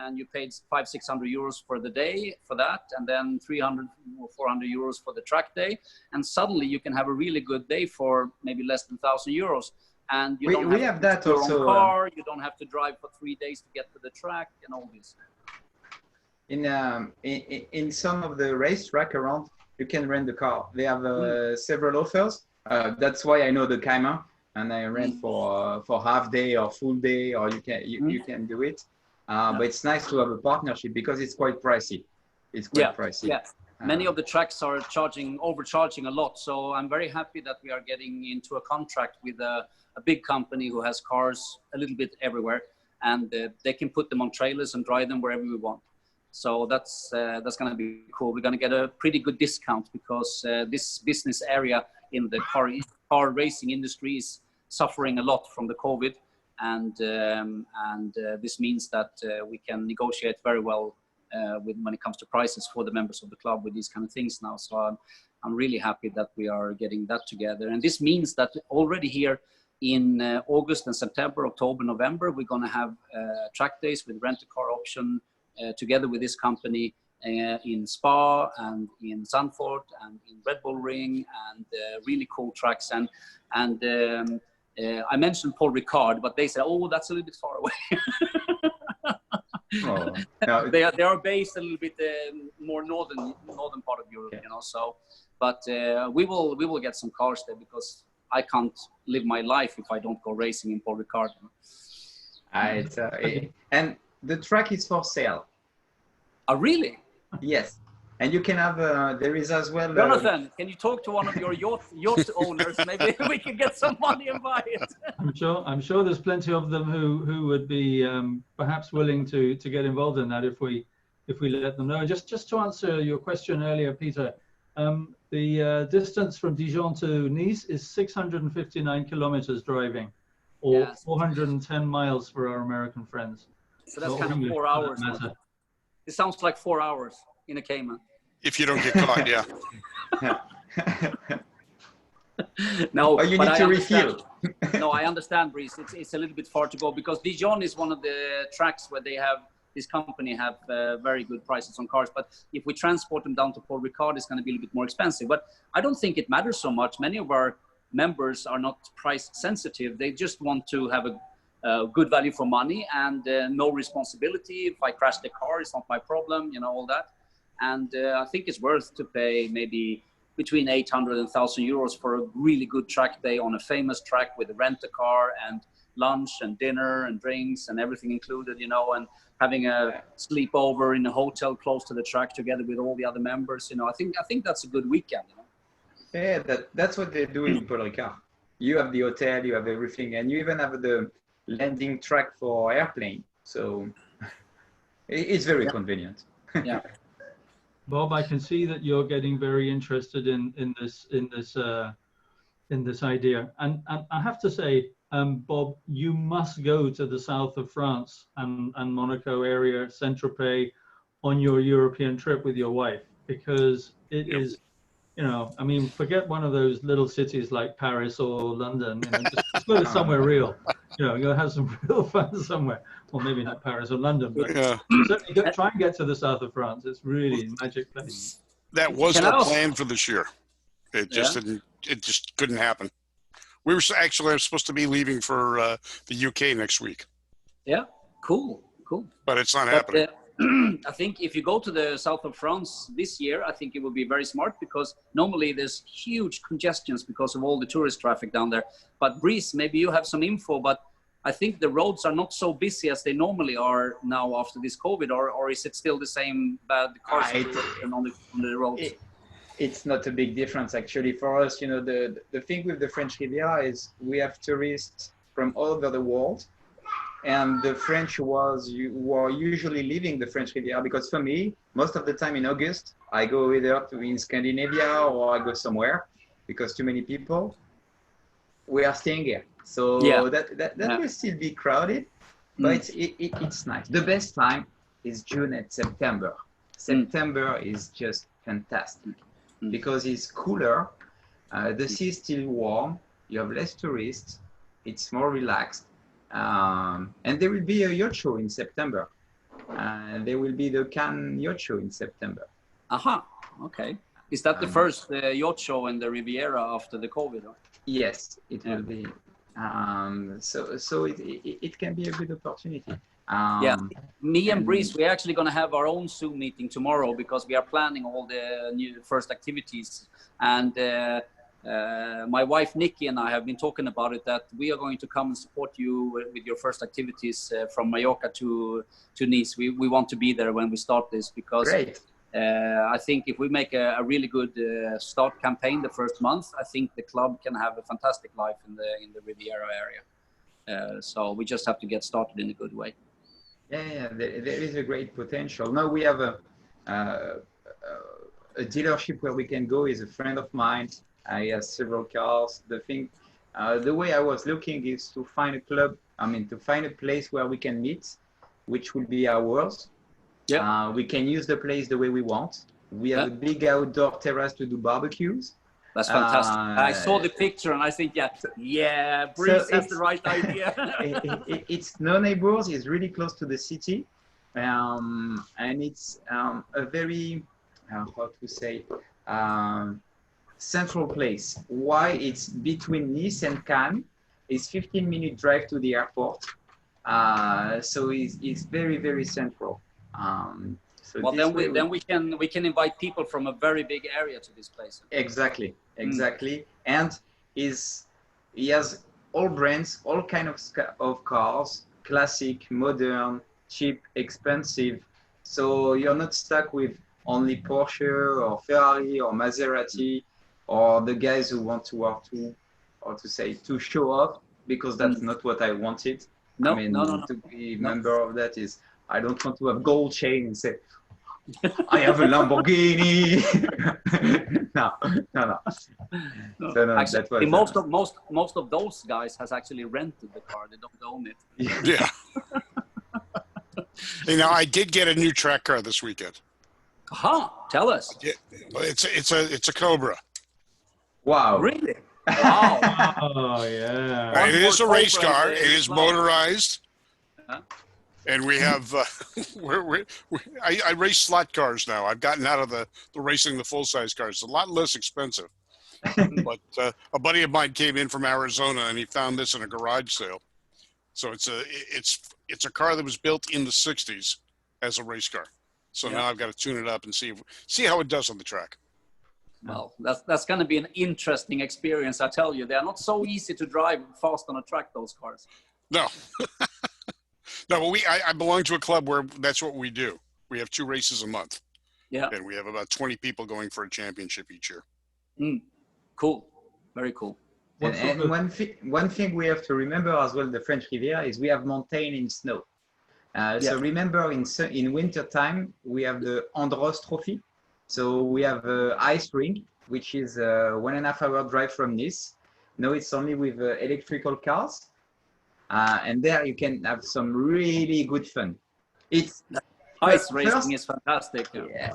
and you paid 500-600 euros for the day for that, and then 300 or 400 euros for the track day, and suddenly you can have a really good day for maybe less than 1,000 euros. And you don't have to your own car, you don't have to drive for 3 days to get to the track, and all this. In some of the racetrack around, you can rent the car. They have several offers. That's why I know the Cayman, and I rent for half day or full day, or you can do it. But it's nice to have a partnership because it's quite pricey. It's quite pricey. Yeah. Many of the tracks are overcharging a lot. So I'm very happy that we are getting into a contract with a big company who has cars a little bit everywhere, and they can put them on trailers and drive them wherever we want. So that's going to be cool. We're going to get a pretty good discount, because this business area in the car racing industry is suffering a lot from the COVID, and this means that we can negotiate very well when it comes to prices for the members of the club with these kind of things now. So I'm really happy that we are getting that together, and this means that already here in August and September, October, November, we're going to have track days with rent-a-car option together with this company in Spa and in Zandvoort and in Red Bull Ring, and really cool tracks. And I mentioned Paul Ricard, but they said, oh, that's a little bit far away. Oh, no. They are based a little bit more northern part of Europe, So, but we will get some cars there, because I can't live my life if I don't go racing in Paul Ricard. And the track is for sale. Oh, really? Yes. And you can have, there is as well... Jonathan, can you talk to one of your yacht owners? Maybe we can get some money and buy it. I'm sure there's plenty of them who would be perhaps willing to get involved in that if we let them know. Just to answer your question earlier, Peter, the distance from Dijon to Nice is 659 kilometers driving, or 410 miles for our American friends. So that's kind of 4 hours. It sounds like 4 hours in a Cayman. If you don't get caught, yeah. No, you need to refuel. No, I understand, Brice. It's a little bit far to go, because Dijon is one of the tracks where they this company have very good prices on cars. But if we transport them down to Paul Ricard, it's going to be a little bit more expensive. But I don't think it matters so much. Many of our members are not price sensitive. They just want to have a good value for money and no responsibility. If I crash the car, it's not my problem, you know, all that. And I think it's worth to pay maybe between 800 and 1,000 euros for a really good track day on a famous track with a rent-a-car and lunch and dinner and drinks and everything included, you know, and having a sleepover in a hotel close to the track together with all the other members. You know, I think that's a good weekend. You know? Yeah, that's what they do in Paul Ricard. You have the hotel, you have everything, and you even have the landing track for airplane. So it's very convenient. Yeah. Bob, I can see that you're getting very interested in this idea, and I have to say, Bob, you must go to the south of France and Monaco area, Saint-Tropez, on your European trip with your wife, because it is, you know, I mean, forget one of those little cities like Paris or London. You know, just go to somewhere real. You know, you'll have some real fun somewhere. Well, maybe not Paris or London, but certainly try and get to the south of France. It's really a magic place. That was our plan for this year. It just didn't. It just couldn't happen. We were actually supposed to be leaving for the UK next week. Yeah, cool. But it's not happening. I think if you go to the south of France this year, I think it would be very smart, because normally there's huge congestions because of all the tourist traffic down there. But Brice, maybe you have some info, but I think the roads are not so busy as they normally are now after this COVID, or is it still the same bad car situation on the roads? It's not a big difference, actually. For us, you know, the thing with the French Riviera is we have tourists from all over the world. And the French who are usually leaving the French Riviera, because for me, most of the time in August, I go either in Scandinavia or I go somewhere, because too many people. We are staying here. So that will still be crowded, but it's nice. The best time is June and September. September is just fantastic because it's cooler. The sea is still warm. You have less tourists. It's more relaxed. And there will be a yacht show in September. There will be the Cannes yacht show in September. Aha, okay. Is that the first yacht show in the Riviera after the COVID? Or? Yes, it will be. So it can be a good opportunity. Me and Brice, we're actually going to have our own Zoom meeting tomorrow, because we are planning all the new first activities. And my wife Nikki and I have been talking about it, that we are going to come and support you with your first activities from Mallorca to Nice. We want to be there when we start this, because I think if we make a really good start campaign the first month, I think the club can have a fantastic life in the Riviera area. So we just have to get started in a good way. Yeah, there is a great potential. Now we have a dealership where we can go. Is a friend of mine. I have several cars. The way I was looking is to find a club. I mean, to find a place where we can meet, which will be ours. Yeah. We can use the place the way we want. We have a big outdoor terrace to do barbecues. That's fantastic. I saw the picture and I think, Brice has the right idea. It's no neighbors. It's really close to the city, and it's a very how to say central place. Why? It's between Nice and Cannes. It's 15-minute drive to the airport. So it's very, very central. Well, then we can invite people from a very big area to this place. Exactly. And he has all brands, all kinds of cars, classic, modern, cheap, expensive. So you're not stuck with only Porsche or Ferrari or Maserati or the guys who want to show off, because that's not what I wanted. No, I mean, to be a member of that is, I don't want to have gold chain and say, I have a Lamborghini. No. So actually, most of those guys has actually rented the car. They don't own it. Yeah. You know, I did get a new track car this weekend. Tell us. Yeah, it's a Cobra. Wow. Really? Wow. Oh yeah. It is a race car. It is motorized. And we have, I race slot cars now. I've gotten out of the racing the full-size cars. It's a lot less expensive. But a buddy of mine came in from Arizona and he found this in a garage sale. So it's a car that was built in the 60s as a race car. So now I've got to tune it up and see how it does on the track. Well, that's going to be an interesting experience. I tell you, they're not so easy to drive fast on a track, those cars. No. No, well, I belong to a club where that's what we do. We have 2 races a month. Yeah. And we have about 20 people going for a championship each year. Cool. Very cool. And one thing we have to remember as well, the French Riviera, is we have mountain in snow. So remember, in winter time, we have the Andros Trophy. So we have ice rink, which is a 1.5 hour drive from Nice. No, it's only with electrical cars. And there you can have some really good fun. Ice racing is fantastic. Yeah.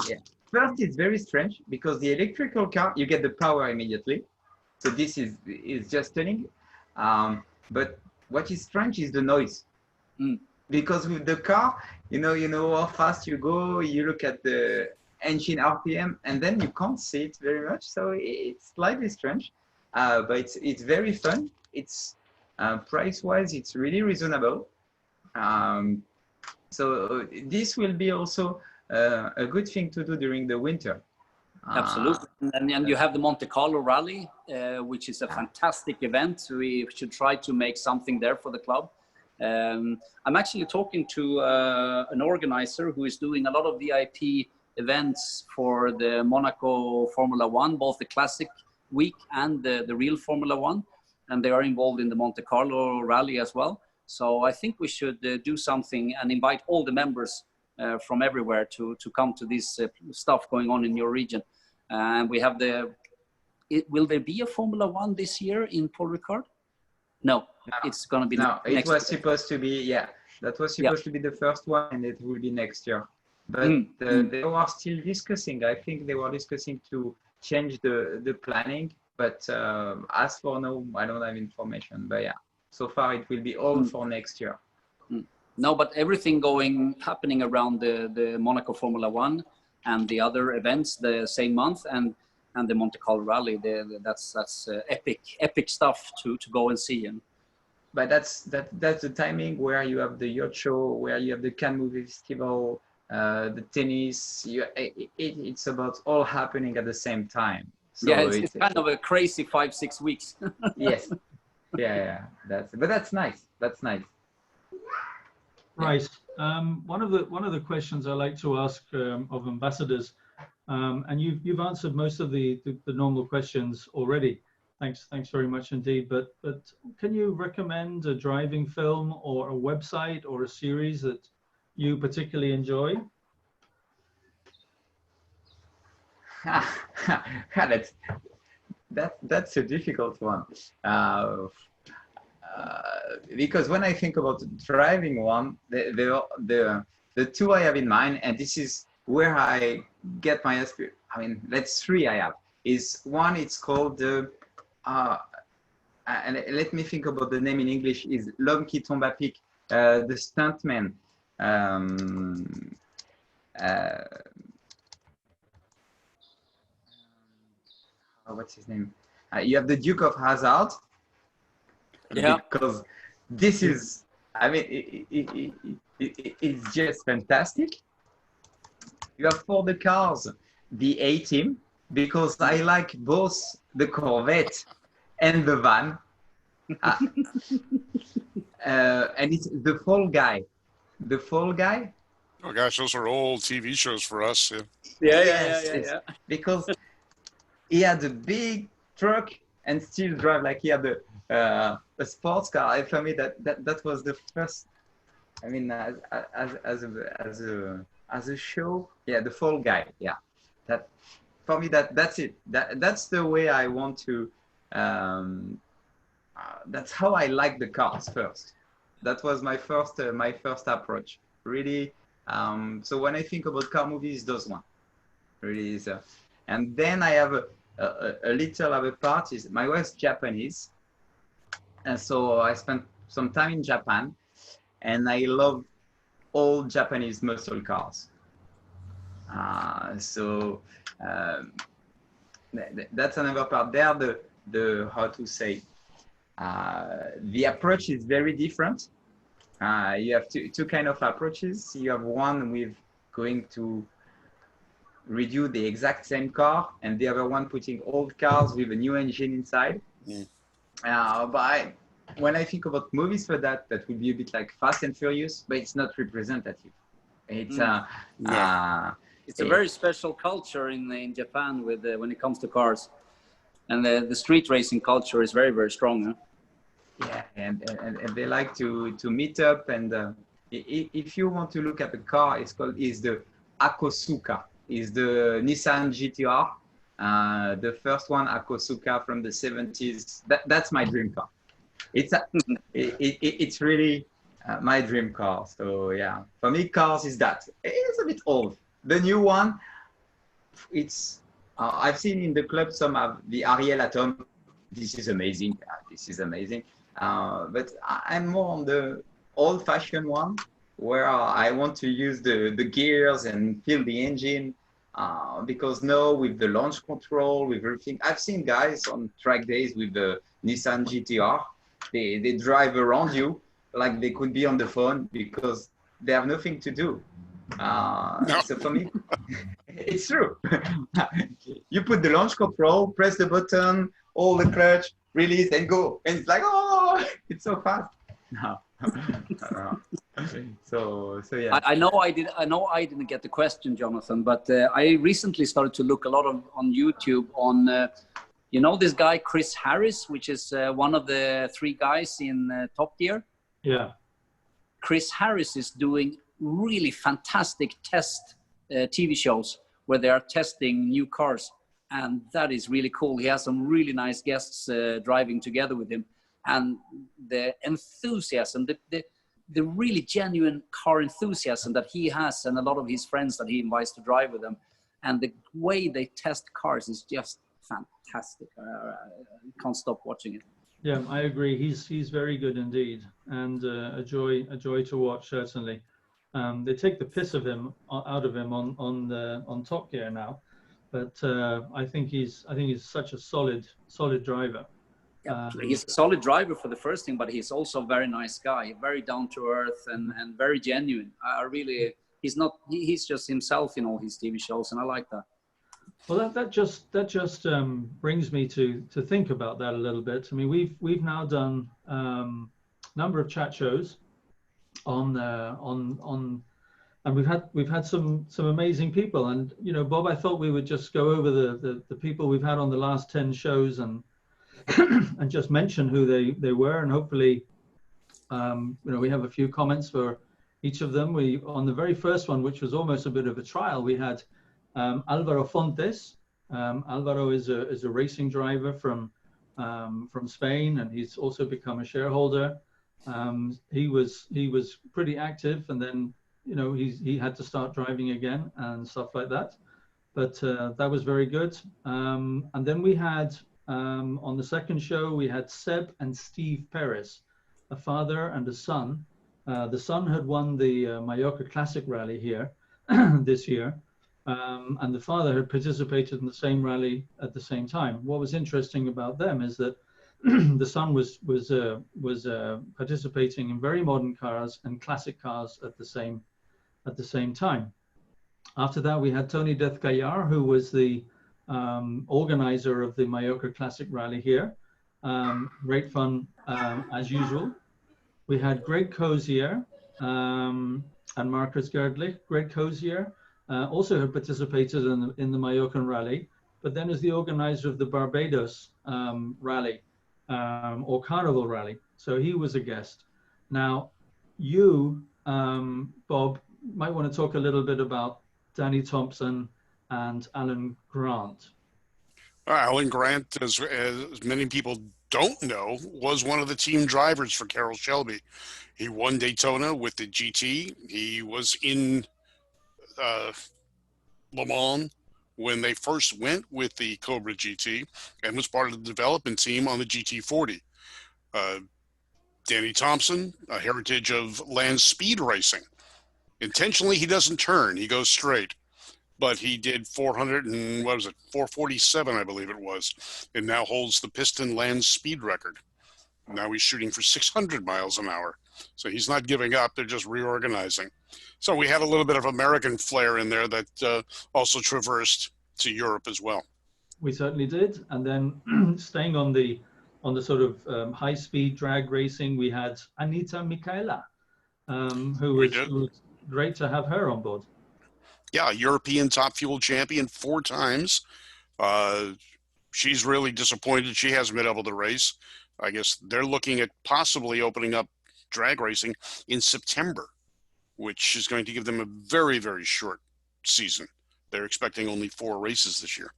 First, it's very strange because the electrical car, you get the power immediately. So this is just stunning. But what is strange is the noise. Because with the car, you know how fast you go, you look at the engine RPM, and then you can't see it very much. So it's slightly strange, but it's very fun. It's price-wise, it's really reasonable. So this will be also a good thing to do during the winter. Absolutely. And you have the Monte Carlo Rally, which is a fantastic event. We should try to make something there for the club. I'm actually talking to an organizer who is doing a lot of VIP events for the Monaco Formula One, both the Classic Week and the real Formula One. And they are involved in the Monte Carlo Rally as well. So I think we should do something and invite all the members from everywhere to come to this stuff going on in your region. And we have will there be a Formula One this year in Paul Ricard? No, it's going to be no. Next it was supposed to be that was supposed to be the first one, and it will be next year. But they were still discussing. I think they were discussing to change the planning. But as for now, I don't have information. But so far it will be all for next year. No, but everything happening around the Monaco Formula One and the other events the same month, and the Monte Carlo Rally. That's epic stuff to go and see. But that's the timing where you have the yacht show, where you have the Cannes Movie Festival, the tennis. It's about all happening at the same time. So it's kind of a crazy 5-6 weeks. Yes. Yeah. But that's nice. That's nice. Right. One of the questions I like to ask of ambassadors, and you've answered most of the normal questions already. Thanks very much indeed. But can you recommend a driving film or a website or a series that you particularly enjoy? That's a difficult one. Because when I think about driving one, the two I have in mind, and this is where I get my experience. I mean, that's 3 I have. Is one, it's called and let me think about the name in English. Is L'homme qui tombe à pic, the stuntman. What's his name? You have the Duke of Hazzard. Yeah. Because this is, I mean, it's just fantastic. You have for the cars, the A-Team, because I like both the Corvette and the van. And it's the Fall Guy. The Fall Guy. Oh gosh, those are old TV shows for us. Yeah. Because he had a big truck and still drive like he had a sports car. I for me that was the first. I mean, as a show, the Fall Guy. Yeah, that for me that's it. That's the way I want to. That's how I like the cars first. That was my first approach. Really. So when I think about car movies, those one really is. And then I have a little other part. Is my wife's Japanese, and so I spent some time in Japan, and I love old Japanese muscle cars. So that's another part there. The how to say, the approach is very different. You have two kind of approaches. You have one with going to redo the exact same car, and the other one putting old cars with a new engine inside. But when I think about movies for that, that would be a bit like Fast and Furious, but it's not representative. It's it's a very special culture in Japan with when it comes to cars, and the street racing culture is very, very strong. Huh? Yeah, and they like to meet up, and if you want to look at the car, is the Akosuka, is the Nissan GTR, the first one, Akosuka from the 70s. That's my dream car. It's really my dream car. So yeah, for me, cars is that. It's a bit old. The new one, it's I've seen in the club some of the Ariel Atom. This is amazing. This is amazing. But I'm more on the old-fashioned one, where I want to use the gears and feel the engine. Because now with the launch control, with everything, I've seen guys on track days with the Nissan GTR. They drive around you like they could be on the phone because they have nothing to do. No. So for me, it's true. You put the launch control, press the button, hold the clutch, release, and go. And it's like, oh, it's so fast. No. So yeah. I know I didn't get the question, Jonathan, but I recently started to look a lot on YouTube on, you know, this guy Chris Harris, which is one of the 3 guys in Top Gear. Yeah. Chris Harris is doing really fantastic test TV shows where they are testing new cars, and that is really cool. He has some really nice guests driving together with him, and the enthusiasm, the really genuine car enthusiasm that he has, and a lot of his friends that he invites to drive with them, and the way they test cars is just fantastic. I can't stop watching it. Yeah, I agree. He's very good indeed, and a joy to watch, certainly. They take the piss out of him on Top Gear now, but I think he's such a solid driver. Yeah, he's a solid driver for the first thing, but he's also a very nice guy, very down to earth and very genuine. He's just himself in all his TV shows, and I like that. Well, that just brings me to think about that a little bit. I mean, we've now done number of chat shows on and we've had some amazing people. And you know, Bob, I thought we would just go over the people we've had on the last 10 shows and and just mention who they were, and hopefully you know, we have a few comments for each of them. We on the very first one, which was almost a bit of a trial, we had Alvaro Fontes. Alvaro is a racing driver from Spain, and he's also become a shareholder. He was pretty active, and then you know he had to start driving again and stuff like that. But that was very good. And then we had on the second show we had Seb and Steve Perez, a father and a son. The son had won the Mallorca Classic Rally here this year. And the father had participated in the same rally at the same time. What was interesting about them is that the son was participating in very modern cars and classic cars at the same time. After that, we had Tony Dethkayar, who was the organizer of the Mallorca Classic Rally here. Great fun as usual. We had Greg Cozier and Marcus Girdlich. Greg Cozier also had participated in the Mallorcan Rally, but then as the organizer of the Barbados Rally or Carnival Rally. So he was a guest. Now, you, Bob, might want to talk a little bit about Danny Thompson and Alan Grant. Alan Grant, as many people don't know, was one of the team drivers for Carroll Shelby. He won Daytona with the GT. He was in Le Mans when they first went with the Cobra GT and was part of the development team on the GT40. Danny Thompson, a heritage of land speed racing. Intentionally, he doesn't turn; he goes straight. But he did 400 and what was it, 447, I believe it was, and now holds the piston land speed record. Now he's shooting for 600 miles an hour. So he's not giving up. They're just reorganizing. So we had a little bit of American flair in there that also traversed to Europe as well. We certainly did. And then staying on the sort of high-speed drag racing, we had Anita Michaela, who was great to have her on board. Yeah, European Top Fuel champion 4 times. She's really disappointed she hasn't been able to race. I guess they're looking at possibly opening up drag racing in September, which is going to give them a very, very short season. They're expecting only 4 races this year.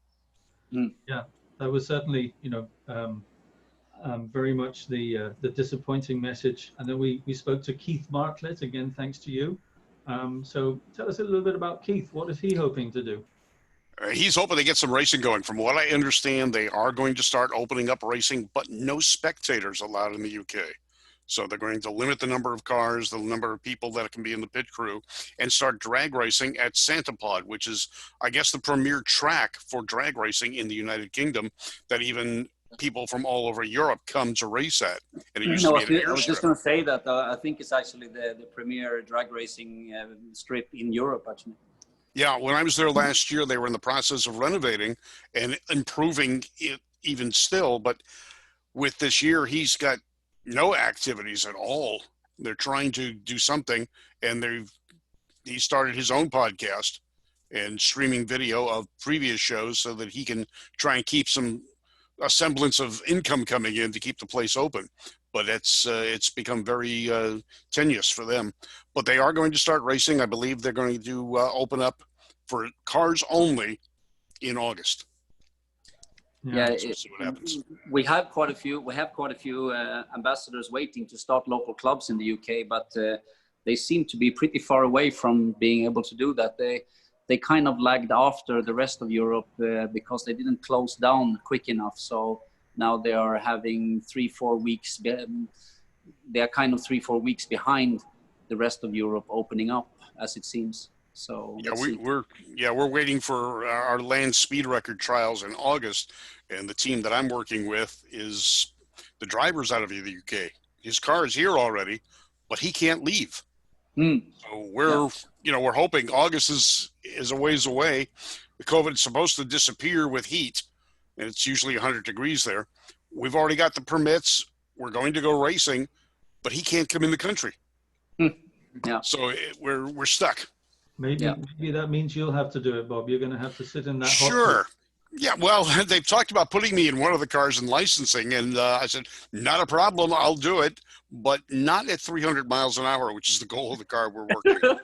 Yeah, that was certainly, very much the disappointing message. And then we spoke to Keith Martlett, again, thanks to you. So tell us a little bit about Keith. What is he hoping to do? He's hoping to get some racing going. From what I understand, they are going to start opening up racing, but no spectators allowed in the UK. So they're going to limit the number of cars, the number of people that can be in the pit crew, and start drag racing at Santapod, which is, I guess, the premier track for drag racing in the United Kingdom that even people from all over Europe come to race at. And it used to be an airstrip. I was just going to say that I think it's actually the premier drag racing strip in Europe, actually. Yeah, when I was there last year, they were in the process of renovating and improving it even still. But with this year, he's got no activities at all. They're trying to do something, and he started his own podcast and streaming video of previous shows so that he can try and keep a semblance of income coming in to keep the place open. But it's become very tenuous for them. But they are going to start racing. I believe they're going to open up for cars only in August. Yeah, so we'll see what happens. We have quite a few ambassadors waiting to start local clubs in the UK, but they seem to be pretty far away from being able to do that. They kind of lagged after the rest of Europe because they didn't close down quick enough. So now they are having 3-4 weeks. They are kind of 3-4 weeks behind the rest of Europe opening up, as it seems. So yeah, we're waiting for our land speed record trials in August, and the team that I'm working with is the driver's out of the UK. His car is here already, but he can't leave. So we're hoping August is a ways away. The COVID is supposed to disappear with heat, and it's usually 100 degrees there. We've already got the permits. We're going to go racing, but he can't come in the country. Yeah. So we're stuck. Maybe that means you'll have to do it, Bob. You're going to have to sit in that. Sure. Yeah, well, they've talked about putting me in one of the cars and licensing, and I said, not a problem, I'll do it, but not at 300 miles an hour, which is the goal of the car we're working on.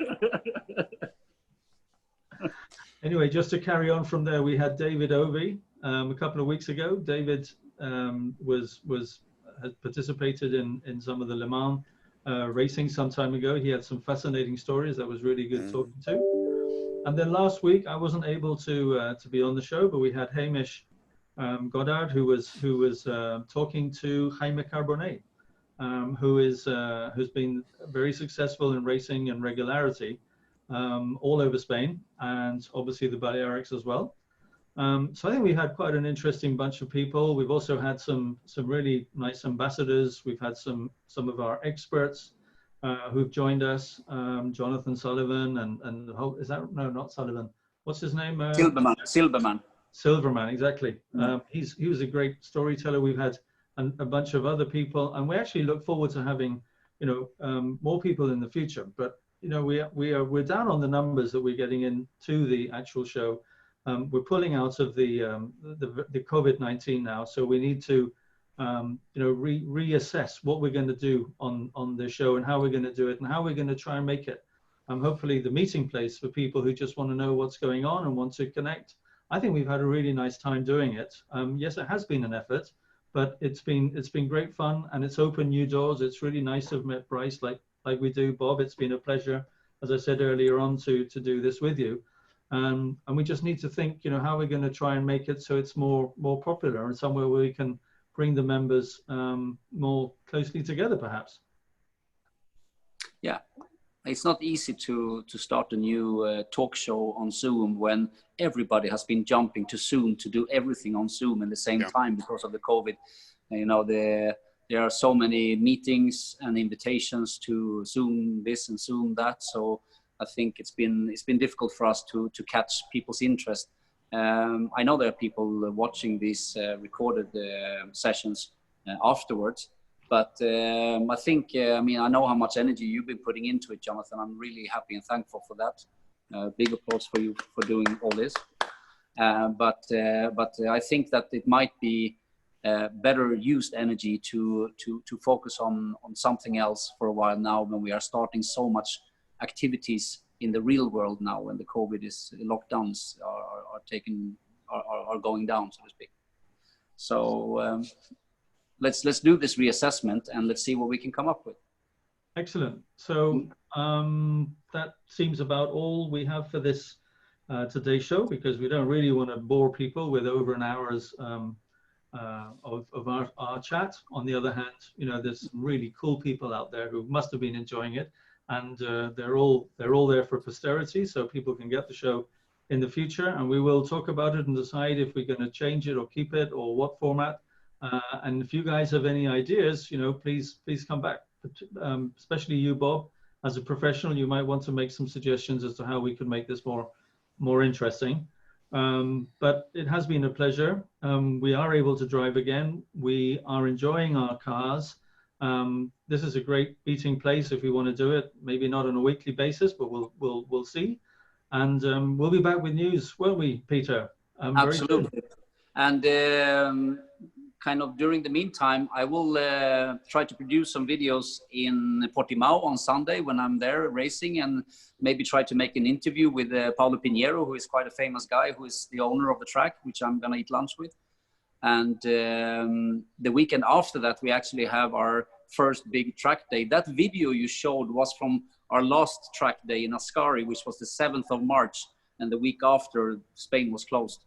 Anyway, just to carry on from there, we had David Ovey a couple of weeks ago. David had participated in some of the Le Mans racing some time ago. He had some fascinating stories that was really good talking to. And then last week I wasn't able to be on the show, but we had Hamish Goddard, who was talking to Jaime Carbonet, who's been very successful in racing and regularity all over Spain and obviously the Balearics as well. So I think we had quite an interesting bunch of people. We've also had some really nice ambassadors. We've had some of our experts who've joined us, Jonathan Sullivan and is that, no, not Sullivan. What's his name? Silverman, exactly. He was a great storyteller. We've had a bunch of other people, and we actually look forward to having, more people in the future. But we're down on the numbers that we're getting into the actual show. We're pulling out of the COVID-19 now, so we need to reassess what we're going to do on the show and how we're going to do it and how we're going to try and make it hopefully the meeting place for people who just want to know what's going on and want to connect. I think we've had a really nice time doing it. Yes, it has been an effort, but it's been great fun, and it's opened new doors. It's really nice to have met Brice like we do, Bob. It's been a pleasure, as I said earlier on, to do this with you. And we just need to think, how we're going to try and make it so it's more popular and somewhere where we can bring the members more closely together, perhaps. Yeah, it's not easy to start a new talk show on Zoom when everybody has been jumping to Zoom to do everything on Zoom at the same time because of the COVID. And, you know, there are so many meetings and invitations to Zoom this and Zoom that. So I think it's been difficult for us to catch people's interest. I know there are people watching these recorded sessions afterwards. But I think, I mean, I know how much energy you've been putting into it, Jonathan. I'm really happy and thankful for that. Big applause for you for doing all this. But I think that it might be better used energy to focus on something else for a while now when we are starting so much activities in the real world now when the COVID lockdowns are going down, so to speak. So. Let's do this reassessment and let's see what we can come up with. Excellent. So that seems about all we have for this today's show, because we don't really want to bore people with over an hour's of our chat. On the other hand, you know, there's some really cool people out there who must have been enjoying it, and they're all there for posterity, so people can get the show in the future, and we will talk about it and decide if we're going to change it or keep it or what format. And if you guys have any ideas, you know, please come back, especially you, Bob, as a professional. You might want to make some suggestions as to how we could make this more interesting. But it has been a pleasure. We are able to drive again. We are enjoying our cars. This is a great meeting place if we want to do it. Maybe not on a weekly basis, but we'll see. And we'll be back with news, won't we, Peter? Absolutely. And kind of during the meantime, I will try to produce some videos in Portimao on Sunday when I'm there racing, and maybe try to make an interview with Paulo Pinheiro, who is quite a famous guy, who is the owner of the track, which I'm going to eat lunch with. And the weekend after that, we actually have our first big track day. That video you showed was from our last track day in Ascari, which was the 7th of March, and the week after Spain was closed.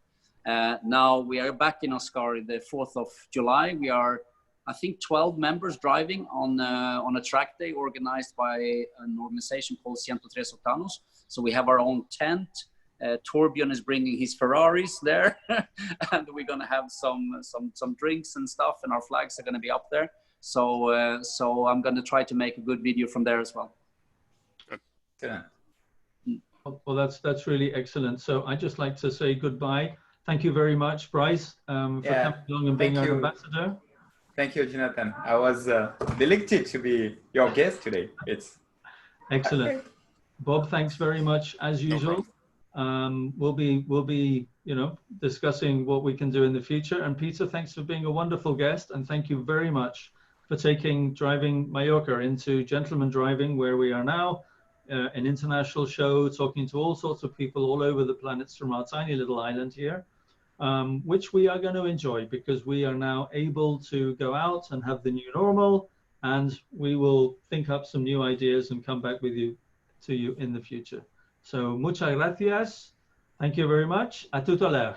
Now we are back in Ascari the 4th of July. We are, I think, 12 members driving on a track day organized by an organization called 103 Octanos. So we have our own tent. Torbjörn is bringing his Ferraris there, and we're gonna have some drinks and stuff, and our flags are gonna be up there. So so I'm gonna try to make a good video from there as well. Yeah. Well, that's really excellent. So I'd just like to say goodbye. Thank you very much, Brice, for coming along and being our ambassador. Thank you, Jonathan. I was delighted to be your guest today. It's excellent. Okay. Bob, thanks very much as usual. We'll be you know, discussing what we can do in the future. And Peter, thanks for being a wonderful guest, and thank you very much for driving Mallorca into gentleman driving, where we are now, an international show, talking to all sorts of people all over the planet from our tiny little island here, which we are going to enjoy, because we are now able to go out and have the new normal, and we will think up some new ideas and come back with you in the future. So muchas gracias. Thank you very much. A tout à l'heure.